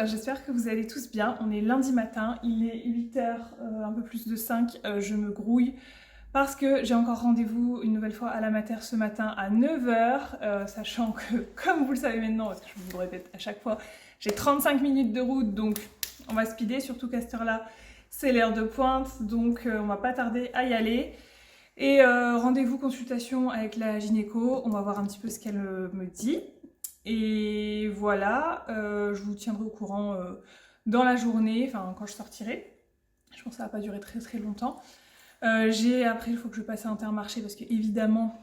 j'espère que vous allez tous bien. On est lundi matin, il est 8h, un peu plus de 5, je me grouille parce que j'ai encore rendez-vous une nouvelle fois à la mater ce matin à 9h, sachant que, comme vous le savez maintenant, parce que je vous le répète à chaque fois, j'ai 35 minutes de route, donc on va speeder, surtout qu'à cette heure-là, c'est l'heure de pointe, donc on va pas tarder à y aller. Et rendez-vous consultation avec la gynéco, on va voir un petit peu ce qu'elle me dit. Et voilà, je vous tiendrai au courant dans la journée, enfin quand je sortirai. Je pense que ça va pas durer très très longtemps. Après, il faut que je passe à Intermarché parce que évidemment,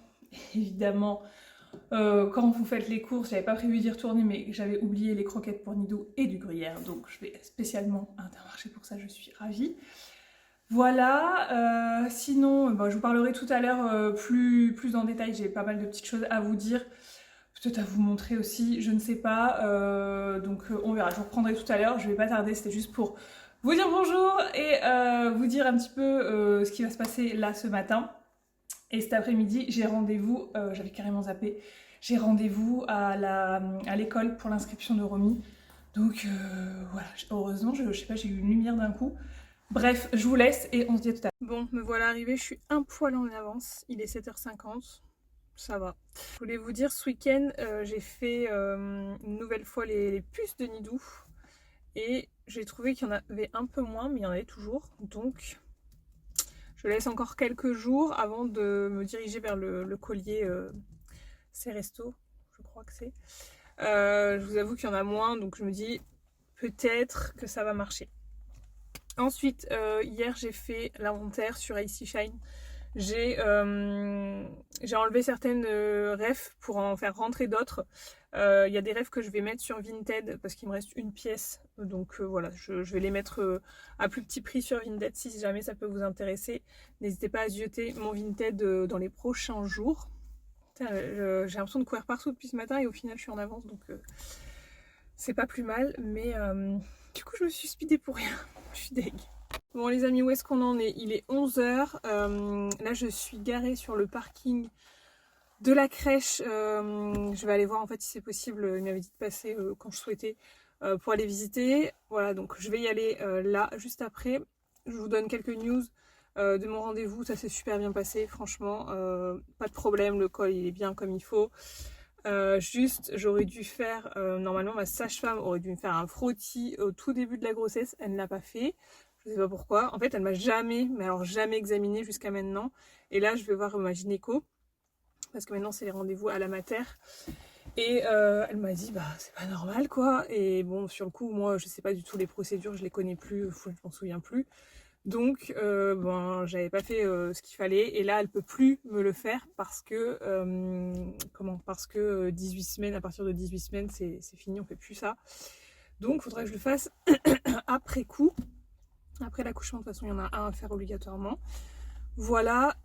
quand vous faites les courses, j'avais pas prévu d'y retourner, mais j'avais oublié les croquettes pour Nido et du gruyère, donc je vais spécialement à Intermarché pour ça, je suis ravie. Voilà, sinon, je vous parlerai tout à l'heure plus en détail, j'ai pas mal de petites choses à vous dire. Peut-être à vous montrer aussi, je ne sais pas, donc on verra, je vous reprendrai tout à l'heure, je vais pas tarder, c'était juste pour vous dire bonjour et vous dire un petit peu ce qui va se passer là ce matin. Et cet après-midi, j'ai rendez-vous, j'avais carrément zappé, j'ai rendez-vous à l'école pour l'inscription de Romy. Donc voilà, heureusement, je sais pas, j'ai eu une lumière d'un coup. Bref, je vous laisse et on se dit à tout à l'heure. Bon, me voilà arrivée, je suis un poil en avance, il est 7h50. Ça va. Je voulais vous dire, ce week-end, j'ai fait une nouvelle fois les puces de Nidou. Et j'ai trouvé qu'il y en avait un peu moins, mais il y en avait toujours. Donc, je laisse encore quelques jours avant de me diriger vers le collier Ceresto, je crois que c'est. Je vous avoue qu'il y en a moins, donc je me dis peut-être que ça va marcher. Ensuite, hier, j'ai fait l'inventaire sur Icy Shine. J'ai enlevé certaines refs pour en faire rentrer d'autres. Il y a des refs que je vais mettre sur Vinted parce qu'il me reste une pièce. Donc voilà, je vais les mettre à plus petit prix sur Vinted si jamais ça peut vous intéresser. N'hésitez pas à zioter mon Vinted dans les prochains jours. J'ai l'impression de courir partout depuis ce matin et au final je suis en avance, donc c'est pas plus mal. Mais du coup je me suis speedée pour rien. Je suis deg. Bon les amis, où est-ce qu'on en est? Il est 11h, là je suis garée sur le parking de la crèche, je vais aller voir en fait si c'est possible, il m'avait dit de passer quand je souhaitais pour aller visiter. Voilà, donc je vais y aller là, juste après. Je vous donne quelques news de mon rendez-vous, ça s'est super bien passé, franchement, pas de problème, le col il est bien comme il faut. Juste, j'aurais dû faire, normalement ma sage-femme aurait dû me faire un frottis au tout début de la grossesse, elle ne l'a pas fait. Je sais pas pourquoi. En fait, elle m'a jamais, mais alors jamais examiné jusqu'à maintenant. Et là, je vais voir ma gynéco. Parce que maintenant, c'est les rendez-vous à la mater. Et elle m'a dit, bah, c'est pas normal, quoi. Et bon, sur le coup, moi, je sais pas du tout les procédures, je les connais plus, je m'en souviens plus. Donc, j'avais pas fait ce qu'il fallait. Et là, elle peut plus me le faire parce que, parce que 18 semaines, à partir de 18 semaines, c'est fini, on fait plus ça. Donc, il faudrait que je le fasse après coup. Après l'accouchement, de toute façon, il y en a un à faire obligatoirement. Voilà,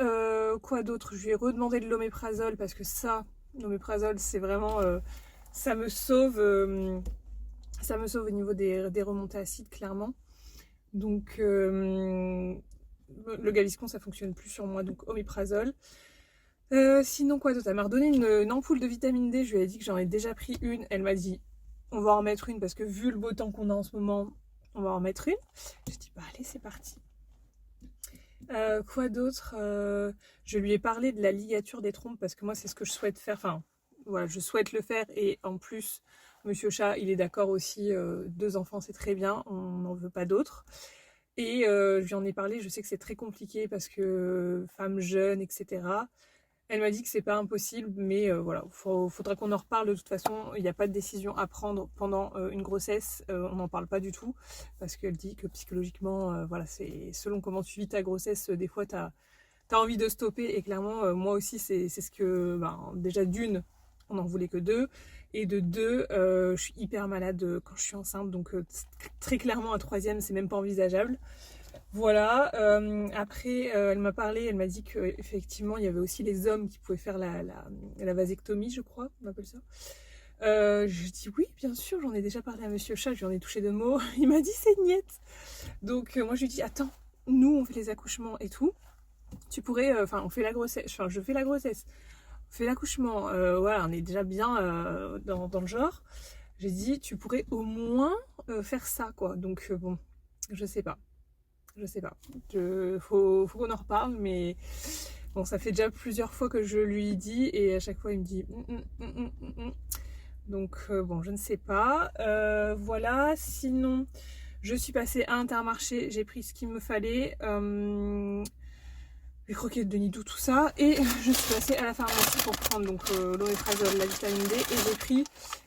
quoi d'autre? Je lui ai redemandé de l'oméprazole parce que ça, l'oméprazole, c'est vraiment... ça me sauve au niveau des remontées acides, clairement. Donc, le Gaviscon, ça fonctionne plus sur moi, donc oméprazole. Sinon, quoi d'autre? Elle m'a redonné une ampoule de vitamine D, je lui ai dit que j'en ai déjà pris une. Elle m'a dit, on va en mettre une parce que vu le beau temps qu'on a en ce moment, on va en mettre une. Je dis, bah allez, c'est parti. Quoi d'autre? Je lui ai parlé de la ligature des trompes parce que moi c'est ce que je souhaite faire. Enfin, voilà, je souhaite le faire et en plus, Monsieur Chat, il est d'accord aussi. 2 enfants, c'est très bien, on n'en veut pas d'autres. Et je lui en ai parlé. Je sais que c'est très compliqué parce que femme jeune, etc. Elle m'a dit que c'est pas impossible, mais voilà, faudra qu'on en reparle. De toute façon, il n'y a pas de décision à prendre pendant une grossesse, on n'en parle pas du tout, parce qu'elle dit que psychologiquement, voilà, c'est selon comment tu vis ta grossesse, des fois t'as envie de stopper, et clairement, moi aussi, c'est ce que, déjà d'une, on n'en voulait que 2, et de 2, je suis hyper malade quand je suis enceinte, donc très clairement, un 3e, c'est même pas envisageable. Voilà, après elle m'a parlé, elle m'a dit qu'effectivement il y avait aussi les hommes qui pouvaient faire la vasectomie, je crois, on appelle ça. Je dis oui, bien sûr, j'en ai déjà parlé à Monsieur Chat, je lui en ai touché 2 mots, il m'a dit c'est niette. Donc moi je lui dis attends, nous on fait les accouchements et tout, tu pourrais, on fait la grossesse, je fais la grossesse, on fait l'accouchement, voilà, on est déjà bien dans le genre. J'ai dit, tu pourrais au moins faire ça quoi. Donc bon, je sais pas. Faut qu'on en reparle, mais bon, ça fait déjà plusieurs fois que je lui dis et à chaque fois il me dit donc bon, je ne sais pas. Voilà, sinon je suis passée à Intermarché, j'ai pris ce qu'il me fallait, les croquettes de Nidou, tout ça, et je suis passée à la pharmacie pour prendre donc l'oméprazole, la vitamine D, et j'ai pris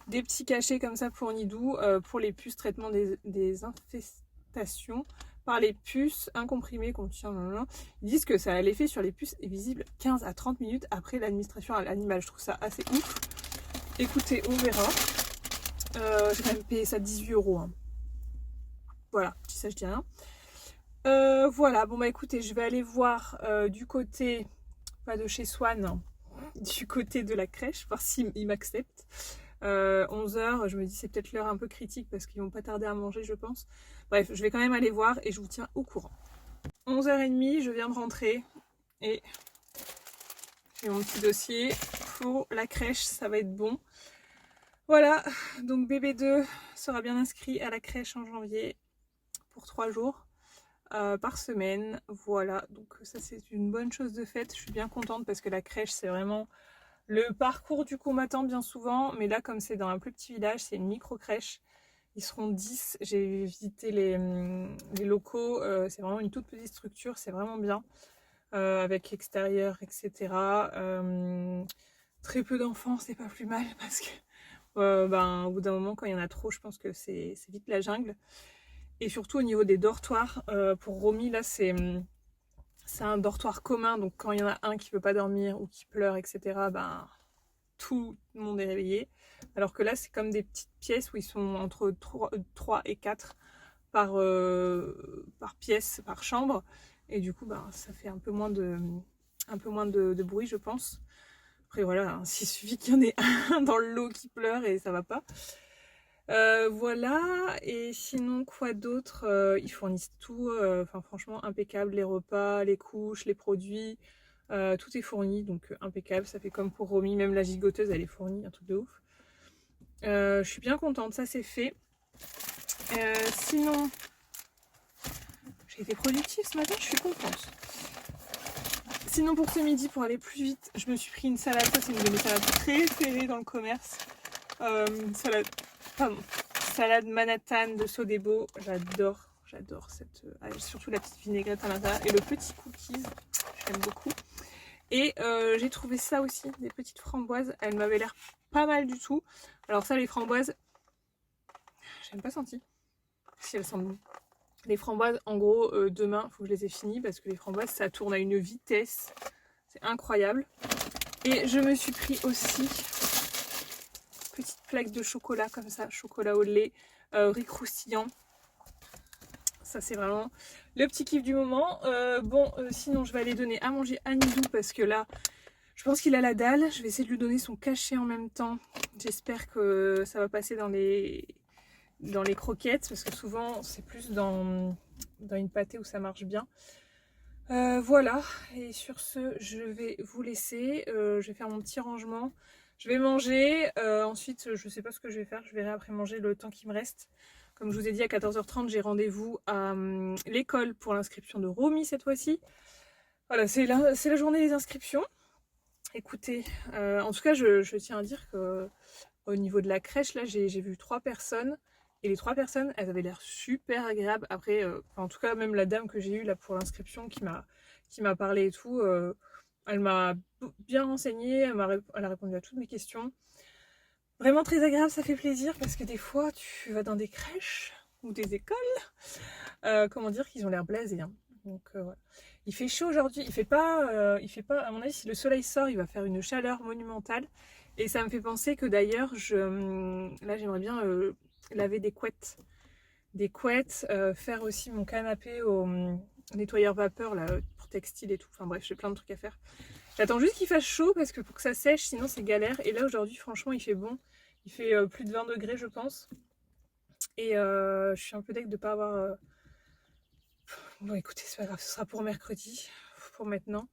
des petits cachets comme ça pour Nidou, pour les puces, traitement des infestations par les puces, un comprimé contient, ils disent que ça a l'effet sur les puces est visible 15 à 30 minutes après l'administration à l'animal. Je trouve ça assez ouf. Écoutez, on verra. J'ai quand même payé ça 18 €. Hein. Voilà, si ça je dis rien. Voilà, bon bah écoutez, je vais aller voir du côté, pas de chez Swan, du côté de la crèche, voir s'ils m'acceptent. 11 h, je me dis c'est peut-être l'heure un peu critique parce qu'ils vont pas tarder à manger je pense. Bref, je vais quand même aller voir et je vous tiens au courant. 11 h 30, je viens de rentrer et j'ai mon petit dossier pour la crèche, ça va être bon. Voilà, donc bébé 2 sera bien inscrit à la crèche en janvier pour 3 jours. Par semaine, voilà, donc ça c'est une bonne chose de fait, je suis bien contente parce que la crèche c'est vraiment le parcours du combattant bien souvent, mais là comme c'est dans un plus petit village, c'est une micro crèche, ils seront 10, j'ai visité les locaux, c'est vraiment une toute petite structure, c'est vraiment bien, avec extérieur, etc. Très peu d'enfants, c'est pas plus mal parce que ben, au bout d'un moment quand il y en a trop, je pense que c'est vite la jungle. Et surtout au niveau des dortoirs, pour Romy, là c'est un dortoir commun, donc quand il y en a un qui veut pas dormir ou qui pleure, etc., ben tout le monde est réveillé. Alors que là c'est comme des petites pièces où ils sont entre 3 et 4 par pièce, par chambre. Et du coup, ben, ça fait un peu moins de bruit, je pense. Après voilà, hein, s'il suffit qu'il y en ait un dans le lot qui pleure et ça va pas. Voilà, et sinon quoi d'autre, ils fournissent tout, enfin franchement impeccable, les repas, les couches, les produits, tout est fourni, donc impeccable, ça fait comme pour Romy, même la gigoteuse elle est fournie, un truc de ouf. Je suis bien contente, ça c'est fait. Sinon, j'ai été productive ce matin, je suis contente. Sinon pour ce midi, pour aller plus vite, je me suis pris une salade, ça c'est une de mes salades préférées dans le commerce. Salade Manhattan de Sodebo, j'adore cette, surtout la petite vinaigrette à l'intérieur et le petit cookies, j'aime beaucoup. Et j'ai trouvé ça aussi, des petites framboises, elles m'avaient l'air pas mal du tout. Alors ça les framboises, j'ai même pas senti si elles sentent bon. Les framboises en gros demain il faut que je les ai finies parce que les framboises ça tourne à une vitesse, c'est incroyable. Et je me suis pris aussi petite plaque de chocolat comme ça, chocolat au lait, riz croustillant. Ça c'est vraiment le petit kiff du moment. Sinon je vais aller donner à manger à Nidou parce que là je pense qu'il a la dalle. Je vais essayer de lui donner son cachet en même temps. J'espère que ça va passer dans les croquettes parce que souvent c'est plus dans une pâtée où ça marche bien. Voilà, et sur ce je vais vous laisser, je vais faire mon petit rangement. Je vais manger, ensuite je sais pas ce que je vais faire, je verrai après manger le temps qui me reste. Comme je vous ai dit à 14 h 30 j'ai rendez-vous à l'école pour l'inscription de Romy cette fois-ci. Voilà, c'est la journée des inscriptions. Écoutez, en tout cas je tiens à dire que au niveau de la crèche là j'ai vu 3 personnes. Et les 3 personnes, elles avaient l'air super agréables. Après, en tout cas, même la dame que j'ai eue là pour l'inscription qui m'a parlé et tout, elle m'a bien renseignée, elle a répondu à toutes mes questions. Vraiment très agréable, ça fait plaisir parce que des fois, tu vas dans des crèches ou des écoles, comment dire, qu'ils ont l'air blasés. Hein. Donc voilà. Il fait chaud aujourd'hui, il fait pas, à mon avis, si le soleil sort, il va faire une chaleur monumentale. Et ça me fait penser que d'ailleurs, là j'aimerais bien laver des couettes, faire aussi mon canapé au nettoyeur vapeur là, pour textile et tout, enfin bref j'ai plein de trucs à faire. J'attends juste qu'il fasse chaud parce que pour que ça sèche sinon c'est galère. Et là aujourd'hui franchement il fait bon, il fait plus de 20 degrés je pense. Et je suis un peu deg de pas avoir... Bon écoutez c'est pas grave, ce sera pour mercredi, pour maintenant.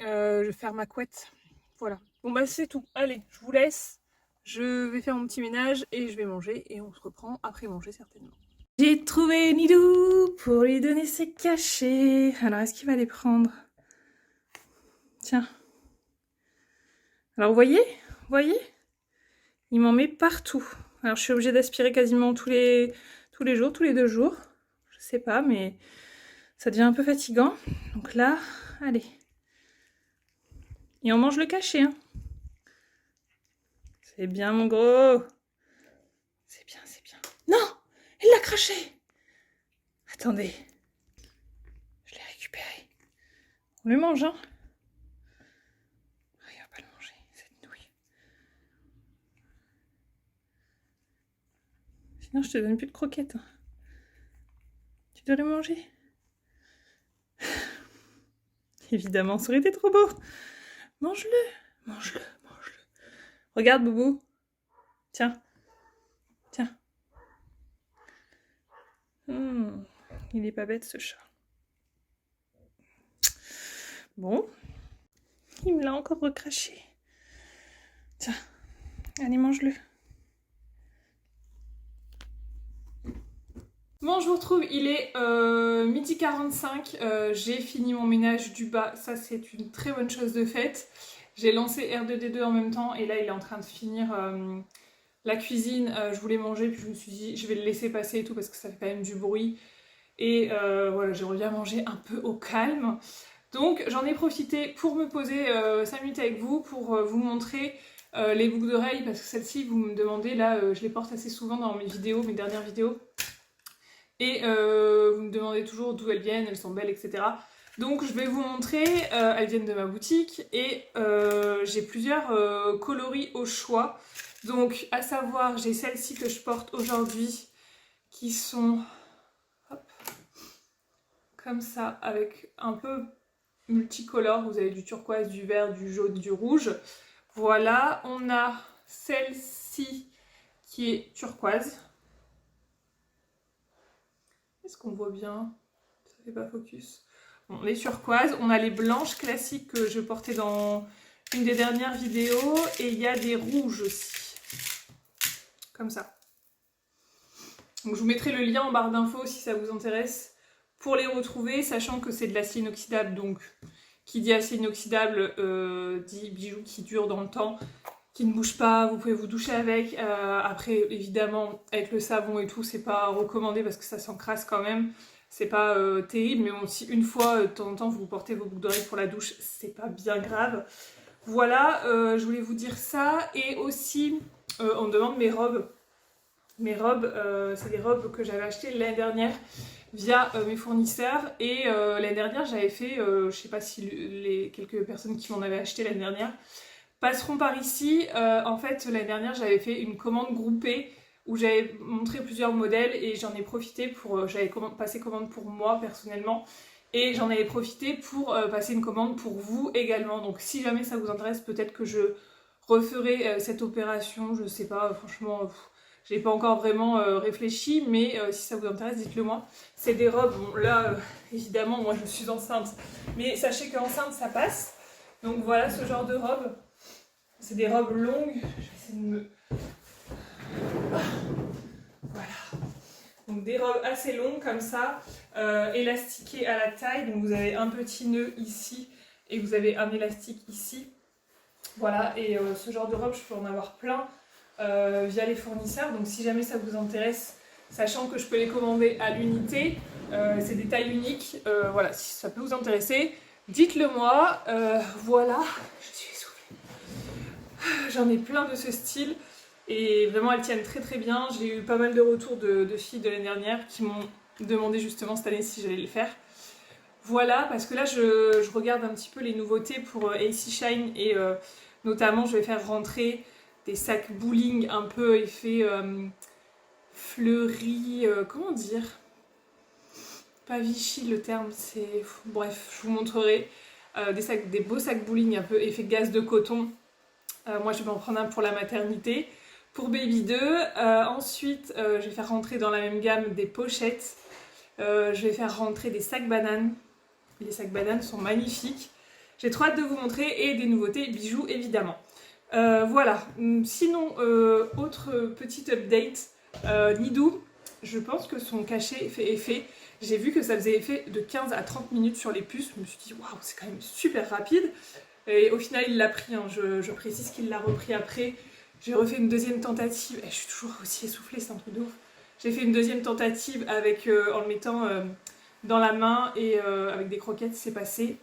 Je vais faire ma couette, voilà. Bon bah c'est tout, allez je vous laisse. Je vais faire mon petit ménage et je vais manger et on se reprend après manger certainement. J'ai trouvé Nidou pour lui donner ses cachets. Alors est-ce qu'il va les prendre? Tiens. Alors vous voyez? Il m'en met partout. Alors je suis obligée d'aspirer quasiment tous les jours, tous les 2 jours. Je sais pas, mais ça devient un peu fatigant. Donc là, allez. Et on mange le cachet, hein. C'est bien mon gros. C'est bien, c'est bien. Non! Il l'a craché! Attendez. Je l'ai récupéré. On le mange, hein? Il va pas le manger, cette nouille. Sinon, je te donne plus de croquettes. Hein. Tu dois le manger. Évidemment, ça aurait été trop beau. Mange-le, mange-le, mange-le. Regarde, Boubou. Tiens. Tiens. Il est pas bête, ce chat. Bon. Il me l'a encore recraché. Tiens. Allez, mange-le. Bon, je vous retrouve, il est 12h45, j'ai fini mon ménage du bas, ça c'est une très bonne chose de faite. J'ai lancé R2D2 en même temps et là il est en train de finir la cuisine, je voulais manger puis je me suis dit je vais le laisser passer et tout parce que ça fait quand même du bruit. Et voilà, j'aimerais bien manger un peu au calme. Donc j'en ai profité pour me poser 5 minutes avec vous, pour vous montrer les boucles d'oreilles parce que celles-ci vous me demandez, là je les porte assez souvent dans mes vidéos, mes dernières vidéos. Et vous me demandez toujours d'où elles viennent, elles sont belles, etc. Donc je vais vous montrer, elles viennent de ma boutique et j'ai plusieurs coloris au choix. Donc à savoir, j'ai celles-ci que je porte aujourd'hui qui sont hop, comme ça, avec un peu multicolore. Vous avez du turquoise, du vert, du jaune, du rouge. Voilà, on a celle-ci qui est turquoise. Est-ce qu'on voit bien? Ça fait pas focus. Bon, les turquoises, on a les blanches classiques que je portais dans une des dernières vidéos et il y a des rouges aussi. Comme ça. Donc je vous mettrai le lien en barre d'infos si ça vous intéresse pour les retrouver, sachant que c'est de l'acier inoxydable. Donc qui dit acier inoxydable dit bijou qui dure dans le temps, qui ne bouge pas, vous pouvez vous doucher avec. Après évidemment avec le savon et tout c'est pas recommandé parce que ça s'encrasse quand même. C'est pas terrible, mais bon, si une fois de temps en temps vous portez vos boucles d'oreilles pour la douche, c'est pas bien grave. Voilà, je voulais vous dire ça. Et aussi, on me demande mes robes. Mes robes, c'est des robes que j'avais achetées l'année dernière via mes fournisseurs. Et l'année dernière, j'avais fait, je sais pas si les quelques personnes qui m'en avaient acheté l'année dernière passeront par ici. En fait, l'année dernière, j'avais fait une commande groupée où j'avais montré plusieurs modèles et j'en ai profité pour... j'avais passé commande pour moi personnellement et j'en avais profité pour passer une commande pour vous également. Donc si jamais ça vous intéresse, peut-être que je referai cette opération, je sais pas, franchement, j'ai pas encore vraiment réfléchi, mais si ça vous intéresse, dites-le moi. C'est des robes, bon là, évidemment, moi je suis enceinte, mais sachez qu'enceinte ça passe. Donc voilà ce genre de robe. C'est des robes longues, je vais essayer de me... Voilà. Donc des robes assez longues comme ça, élastiquées à la taille. Donc vous avez un petit nœud ici et vous avez un élastique ici. Voilà, et ce genre de robe, je peux en avoir plein via les fournisseurs. Donc si jamais ça vous intéresse, sachant que je peux les commander à l'unité, c'est des tailles uniques. Voilà, si ça peut vous intéresser, dites-le moi. Voilà, je suis essoufflée. J'en ai plein de ce style. Et vraiment elles tiennent très très bien. J'ai eu pas mal de retours de filles de l'année dernière qui m'ont demandé justement cette année si j'allais le faire. Voilà, parce que là je regarde un petit peu les nouveautés pour AC Shine et notamment je vais faire rentrer des sacs bowling un peu effet fleuri, comment dire? Pas Vichy le terme, c'est... Bref, je vous montrerai des beaux sacs bowling un peu effet gaz de coton. Moi je vais en prendre un pour la maternité. Pour Baby 2, ensuite je vais faire rentrer dans la même gamme des pochettes, je vais faire rentrer des sacs bananes, les sacs bananes sont magnifiques, j'ai trop hâte de vous montrer et des nouveautés bijoux évidemment. Voilà. Sinon, autre petite update, Nidou, je pense que son cachet fait effet. J'ai vu que ça faisait effet de 15 à 30 minutes sur les puces. Je me suis dit, waouh, c'est quand même super rapide. Et au final, il l'a pris. Hein. Je précise qu'il l'a repris après. J'ai refait une deuxième tentative. Et je suis toujours aussi essoufflée, c'est un truc de ouf. J'ai fait une deuxième tentative avec, en le mettant dans la main et avec des croquettes, c'est passé.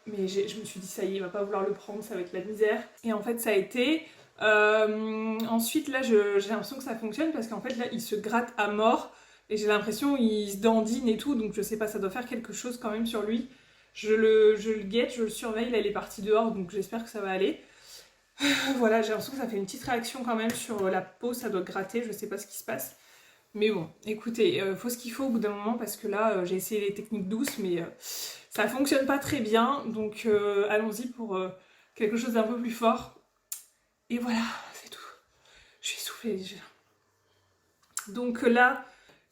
Mais je me suis dit, ça y est, il va pas vouloir le prendre, ça va être la misère. Et en fait, ça a été. Ensuite, là, j'ai l'impression que ça fonctionne parce qu'en fait, là, il se gratte à mort. Et j'ai l'impression qu'il se dandine et tout. Donc, je sais pas, ça doit faire quelque chose quand même sur lui. Je le guette, je le surveille. Là, il est parti dehors, donc j'espère que ça va aller. Voilà, j'ai l'impression que ça fait une petite réaction quand même sur la peau. Ça doit gratter, je sais pas ce qui se passe. Mais bon, écoutez, faut ce qu'il faut au bout d'un moment parce que là, j'ai essayé les techniques douces, mais ça fonctionne pas très bien. Donc allons-y pour quelque chose d'un peu plus fort. Et voilà, c'est tout. Je suis essoufflée déjà. Donc là,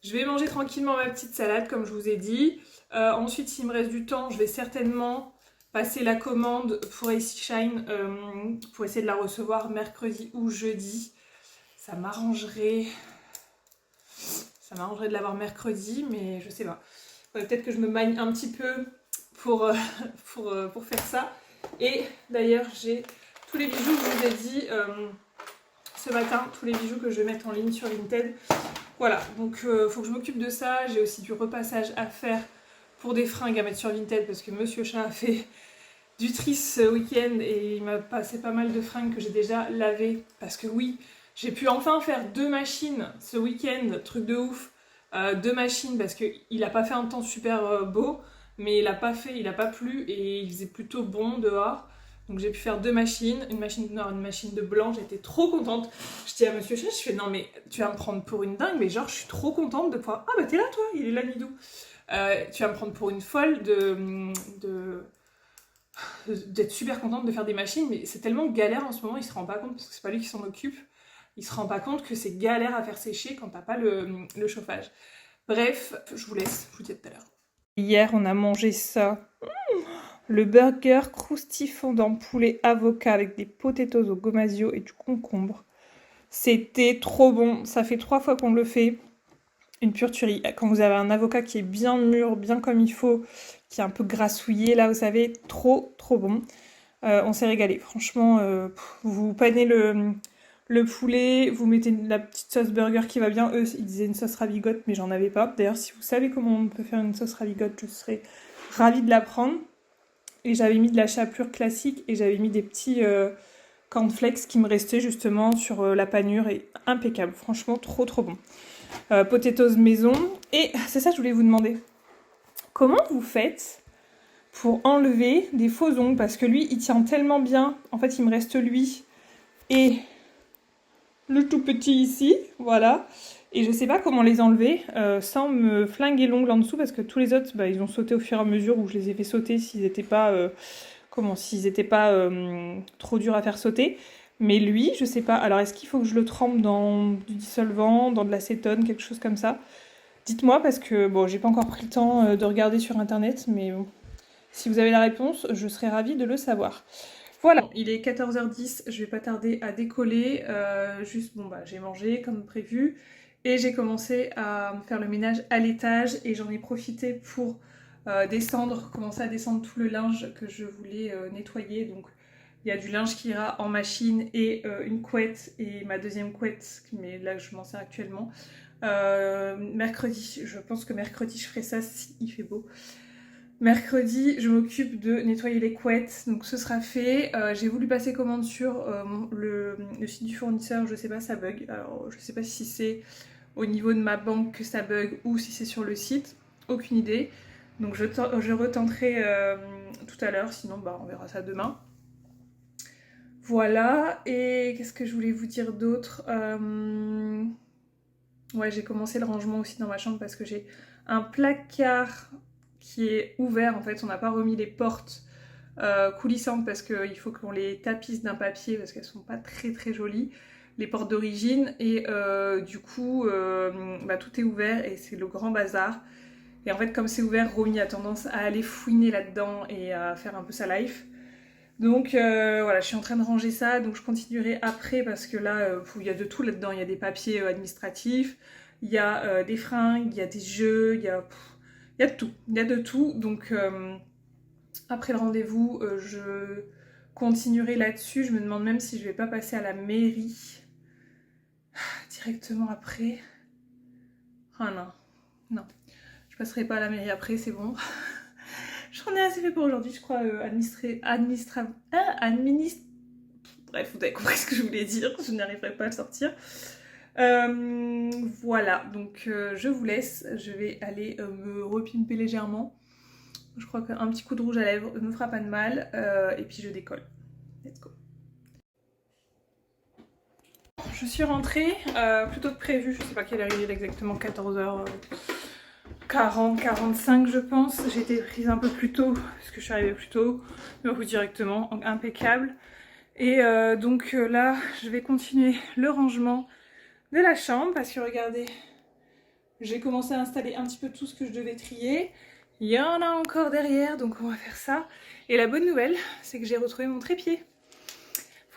je vais manger tranquillement ma petite salade, comme je vous ai dit. Ensuite, s'il me reste du temps, je vais certainement passer la commande pour AC Shine pour essayer de la recevoir mercredi ou jeudi. Ça m'arrangerait. Ça m'arrangerait de l'avoir mercredi, mais je sais pas. Peut-être que je me magne un petit peu pour, pour faire ça. Et d'ailleurs, j'ai tous les bijoux que je vous ai dit ce matin, tous les bijoux que je vais mettre en ligne sur Vinted. Voilà, donc faut que je m'occupe de ça. J'ai aussi du repassage à faire pour des fringues à mettre sur Vinted parce que Monsieur Chat a fait du tri ce week-end et il m'a passé pas mal de fringues que j'ai déjà lavées. Parce que oui, j'ai pu enfin faire 2 machines ce week-end, truc de ouf. 2 machines parce qu'il a pas fait un temps super beau, mais il a pas plu et il faisait plutôt bon dehors. Donc j'ai pu faire 2 machines, une machine de noir, une machine de blanc. J'étais trop contente. Je dis à Monsieur Chat, je fais non mais tu vas me prendre pour une dingue, mais genre je suis trop contente de pouvoir. Ah bah t'es là toi, il est là Nidou. Tu vas me prendre pour une folle d'être super contente de faire des machines, mais c'est tellement galère en ce moment, il se rend pas compte parce que c'est pas lui qui s'en occupe. Il se rend pas compte que c'est galère à faire sécher quand t'as pas le chauffage. Bref, je vous laisse, je vous dis à tout à l'heure. Hier, on a mangé ça. Le burger croustillant fondant poulet avocat avec des potatoes au gomasio et du concombre. C'était trop bon. Ça fait 3 fois qu'on le fait. Une pure tuerie. Quand vous avez un avocat qui est bien mûr, bien comme il faut, qui est un peu grassouillé, là, vous savez, trop, trop bon. On s'est régalé. Franchement, vous panez le poulet, vous mettez la petite sauce burger qui va bien. Eux, ils disaient une sauce ravigote, mais j'en avais pas. D'ailleurs, si vous savez comment on peut faire une sauce ravigote, je serais ravie de l'apprendre. Et j'avais mis de la chapelure classique et j'avais mis des petits cornflakes qui me restaient justement sur la panure et impeccable. Franchement, trop trop bon. Potatoes maison. Et c'est ça que je voulais vous demander. Comment vous faites pour enlever des faux ongles? Parce que lui, il tient tellement bien. En fait, il me reste lui et le tout petit ici, voilà. Et je sais pas comment les enlever sans me flinguer l'ongle en dessous parce que tous les autres, bah, ils ont sauté au fur et à mesure où je les ai fait sauter s'ils n'étaient pas, trop durs à faire sauter. Mais lui, je sais pas. Alors, est-ce qu'il faut que je le trempe dans du dissolvant, dans de l'acétone, quelque chose comme ça? Dites-moi parce que bon, j'ai pas encore pris le temps de regarder sur internet, mais bon, si vous avez la réponse, je serais ravie de le savoir. Voilà, il est 14h10, je vais pas tarder à décoller. Juste, bon bah j'ai mangé comme prévu et j'ai commencé à faire le ménage à l'étage et j'en ai profité pour commencer à descendre tout le linge que je voulais nettoyer. Donc il y a du linge qui ira en machine et une couette et ma deuxième couette, mais là je m'en sers actuellement. Mercredi, je pense que mercredi je ferai ça si il fait beau. Mercredi, je m'occupe de nettoyer les couettes, donc ce sera fait. J'ai voulu passer commande sur le site du fournisseur, je sais pas, ça bug. Alors, je sais pas si c'est au niveau de ma banque que ça bug ou si c'est sur le site, aucune idée. Donc je retenterai tout à l'heure, sinon bah, on verra ça demain. Voilà, et qu'est-ce que je voulais vous dire d'autre Ouais, j'ai commencé le rangement aussi dans ma chambre parce que j'ai un placard qui est ouvert. En fait, on n'a pas remis les portes coulissantes parce qu'il faut qu'on les tapisse d'un papier parce qu'elles sont pas très très jolies, les portes d'origine. Et du coup, bah, tout est ouvert et c'est le grand bazar. Et en fait, comme c'est ouvert, Romy a tendance à aller fouiner là-dedans et à faire un peu sa life. Donc voilà, je suis en train de ranger ça, donc je continuerai après parce que là, il y a de tout là-dedans. Il y a des papiers administratifs, il y a des fringues, il y a des jeux, il y a de tout. Il y a de tout, donc après le rendez-vous, je continuerai là-dessus. Je me demande même si je vais pas passer à la mairie directement après. Ah non, non. Je passerai pas à la mairie après, c'est bon. J'en ai assez fait pour aujourd'hui, je crois, Bref, vous avez compris ce que je voulais dire, je n'arriverai pas à le sortir. Voilà, donc je vous laisse, je vais aller me repimper légèrement. Je crois qu'un petit coup de rouge à lèvres ne me fera pas de mal, et puis je décolle. Let's go. Je suis rentrée plus tôt que prévu, je sais pas quelle heure il est exactement, 14h40, 45 je pense. J'ai été prise un peu plus tôt parce que je suis arrivée plus tôt, mais au coup directement, impeccable. Et donc là je vais continuer le rangement de la chambre parce que regardez, j'ai commencé à installer un petit peu tout ce que je devais trier. Il y en a encore derrière, donc on va faire ça. Et la bonne nouvelle, c'est que j'ai retrouvé mon trépied.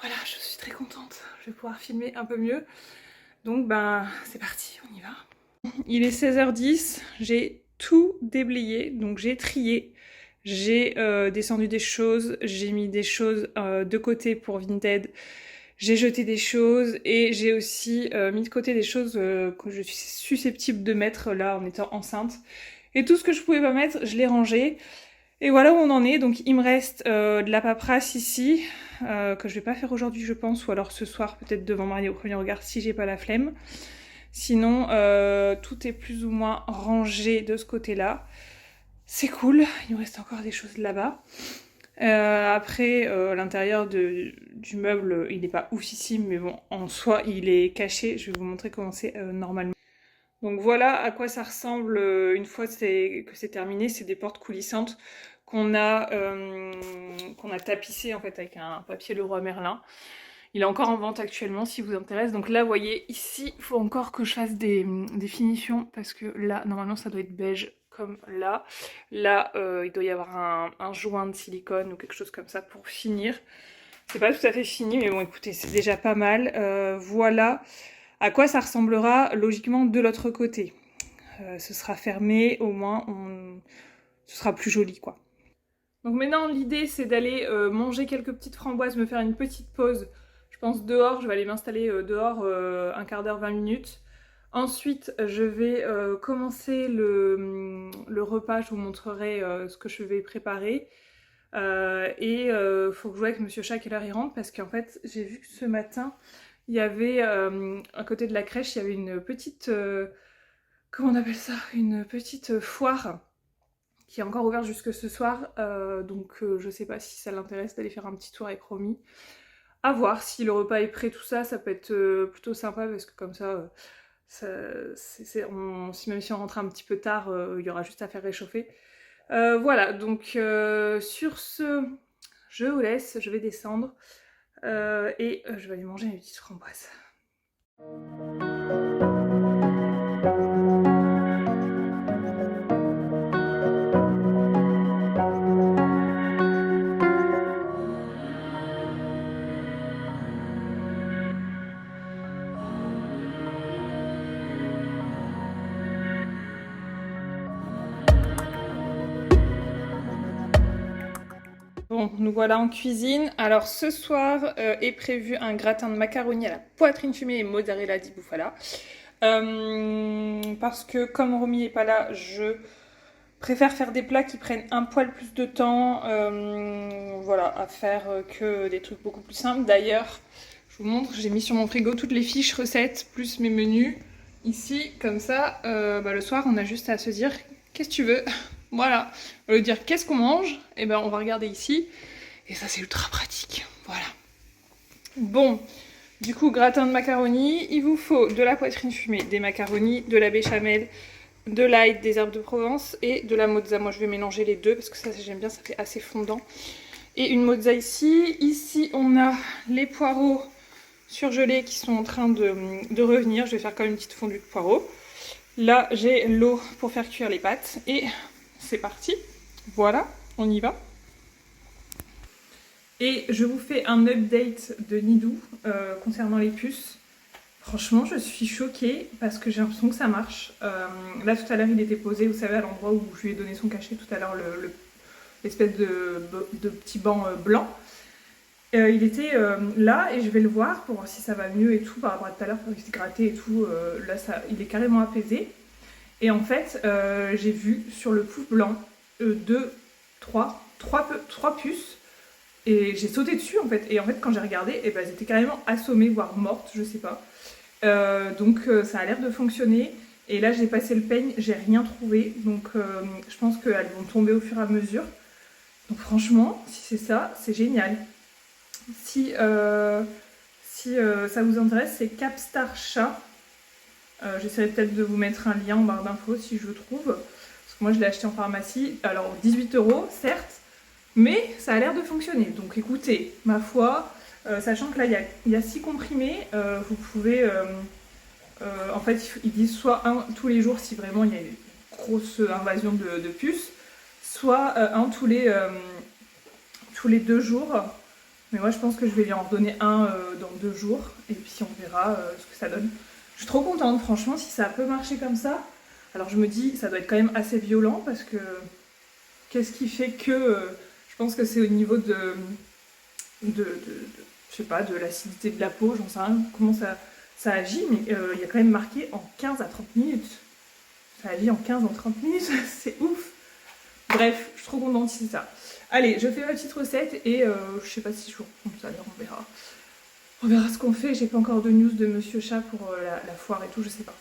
Voilà, je suis très contente. Je vais pouvoir filmer un peu mieux. Donc ben, c'est parti, on y va. Il est 16h10, j'ai tout déblayé, donc j'ai trié. J'ai descendu des choses, j'ai mis des choses de côté pour Vinted. J'ai jeté des choses et j'ai aussi mis de côté des choses que je suis susceptible de mettre là en étant enceinte. Et tout ce que je pouvais pas mettre, je l'ai rangé. Et voilà où on en est. Donc il me reste de la paperasse ici, que je vais pas faire aujourd'hui je pense, ou alors ce soir peut-être devant Marie au premier regard si j'ai pas la flemme. Sinon tout est plus ou moins rangé de ce côté-là. C'est cool, il me reste encore des choses là-bas. Après, l'intérieur du meuble, il n'est pas oufissime, mais bon, en soi, il est caché. Je vais vous montrer comment c'est normalement. Donc voilà à quoi ça ressemble une fois que c'est terminé. C'est des portes coulissantes qu'on a tapissées en fait avec un papier Leroy Merlin. Il est encore en vente actuellement si vous intéresse. Donc là, vous voyez, ici, il faut encore que je fasse des finitions parce que là, normalement, ça doit être beige comme là. Là, il doit y avoir un joint de silicone ou quelque chose comme ça pour finir. C'est pas tout à fait fini, mais bon, écoutez, c'est déjà pas mal. Voilà à quoi ça ressemblera logiquement de l'autre côté. Ce sera fermé, au moins, ce sera plus joli, quoi. Donc maintenant, l'idée, c'est d'aller manger quelques petites framboises, me faire une petite pause. Je pense dehors, je vais aller m'installer dehors un quart d'heure, 20 minutes. Ensuite, je vais commencer le repas, je vous montrerai ce que je vais préparer. Et faut que je voie avec Monsieur Chat à quelle heure il rentre parce qu'en fait, j'ai vu que ce matin, il y avait, à côté de la crèche, il y avait une petite, comment on appelle ça? Une petite foire qui est encore ouverte jusque ce soir. Donc je sais pas si ça l'intéresse d'aller faire un petit tour avec Romy. À voir, si le repas est prêt, tout ça, ça peut être plutôt sympa parce que comme ça, même si on rentre un petit peu tard, il y aura juste à faire réchauffer. Voilà, donc sur ce, je vous laisse, je vais descendre et je vais aller manger mes petites framboises. Bon, nous voilà en cuisine. Alors ce soir est prévu un gratin de macaroni à la poitrine fumée et mozzarella di bufala. Parce que comme Romy n'est pas là, je préfère faire des plats qui prennent un poil plus de temps. Voilà, à faire que des trucs beaucoup plus simples. D'ailleurs, je vous montre, j'ai mis sur mon frigo toutes les fiches recettes plus mes menus. Ici, comme ça, le soir, on a juste à se dire qu'est-ce que tu veux. Voilà, au lieu de dire qu'est-ce qu'on mange, et ben on va regarder ici. Et ça c'est ultra pratique. Voilà. Bon, du coup gratin de macaroni, il vous faut de la poitrine fumée, des macaronis, de la béchamel, de l'ail, des herbes de Provence et de la mozza. Moi je vais mélanger les deux parce que ça j'aime bien, ça fait assez fondant. Et une mozza ici. Ici on a les poireaux surgelés qui sont en train de revenir. Je vais faire comme une petite fondue de poireaux. Là j'ai l'eau pour faire cuire les pâtes et c'est parti, voilà, on y va. Et je vous fais un update de Nidou concernant les puces. Franchement, je suis choquée parce que j'ai l'impression que ça marche. Là, tout à l'heure, il était posé, vous savez, à l'endroit où je lui ai donné son cachet tout à l'heure, l'espèce de petit banc blanc. Il était là et je vais le voir pour voir si ça va mieux et tout par rapport à tout à l'heure quand il s'est gratté et tout. Là, il est carrément apaisé. Et en fait, j'ai vu sur le pouf blanc trois puces et j'ai sauté dessus en fait. Et en fait, quand j'ai regardé, eh ben, elles étaient carrément assommées, voire mortes, je sais pas. Donc ça a l'air de fonctionner. Et là, j'ai passé le peigne, j'ai rien trouvé. Donc je pense qu'elles vont tomber au fur et à mesure. Donc franchement, si c'est ça, c'est génial. Si ça vous intéresse, c'est Capstar Chat. J'essaierai peut-être de vous mettre un lien en barre d'infos si je le trouve. Parce que moi je l'ai acheté en pharmacie. Alors 18 €, certes, mais ça a l'air de fonctionner. Donc écoutez, ma foi, sachant que là il y a 6 comprimés, vous pouvez. En fait, ils disent soit un tous les jours si vraiment il y a une grosse invasion de puces, soit un tous les 2 jours. Mais moi je pense que je vais lui en redonner un dans 2 jours et puis on verra ce que ça donne. Je suis trop contente, franchement, si ça peut marcher comme ça. Alors je me dis, ça doit être quand même assez violent parce que qu'est-ce qui fait que. Je pense que c'est au niveau je sais pas, de l'acidité de la peau, j'en sais rien comment ça agit, mais il y a quand même marqué en 15 à 30 minutes. Ça agit en 15 à 30 minutes, c'est ouf. Bref, je suis trop contente si c'est ça. Allez, je fais ma petite recette et je sais pas si je vous reprends tout à l'heure, on verra. On verra ce qu'on fait, j'ai pas encore de news de Monsieur Chat pour la foire et tout, je sais pas.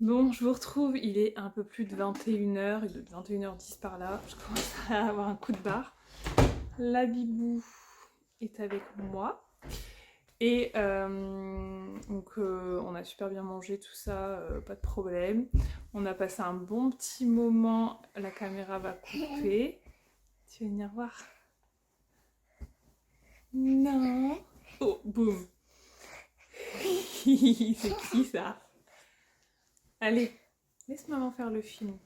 Bon, je vous retrouve, il est un peu plus de 21h, il est de 21h10 par là, je commence à avoir un coup de barre. La bibou est avec moi et donc on a super bien mangé tout ça, pas de problème. On a passé un bon petit moment, la caméra va couper. Tu veux venir voir? Non. Oh, boum. C'est qui ça? Allez, laisse maman faire le film.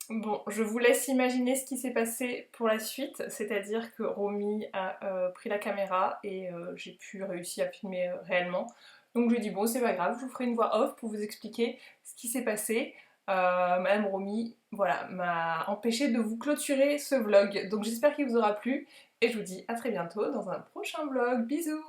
Bon, je vous laisse imaginer ce qui s'est passé pour la suite, c'est-à-dire que Romy a pris la caméra et j'ai pu réussir à filmer réellement. Donc je lui ai dit bon c'est pas grave, je vous ferai une voix off pour vous expliquer ce qui s'est passé. Madame Romy, voilà, m'a empêché de vous clôturer ce vlog. Donc j'espère qu'il vous aura plu et je vous dis à très bientôt dans un prochain vlog. Bisous!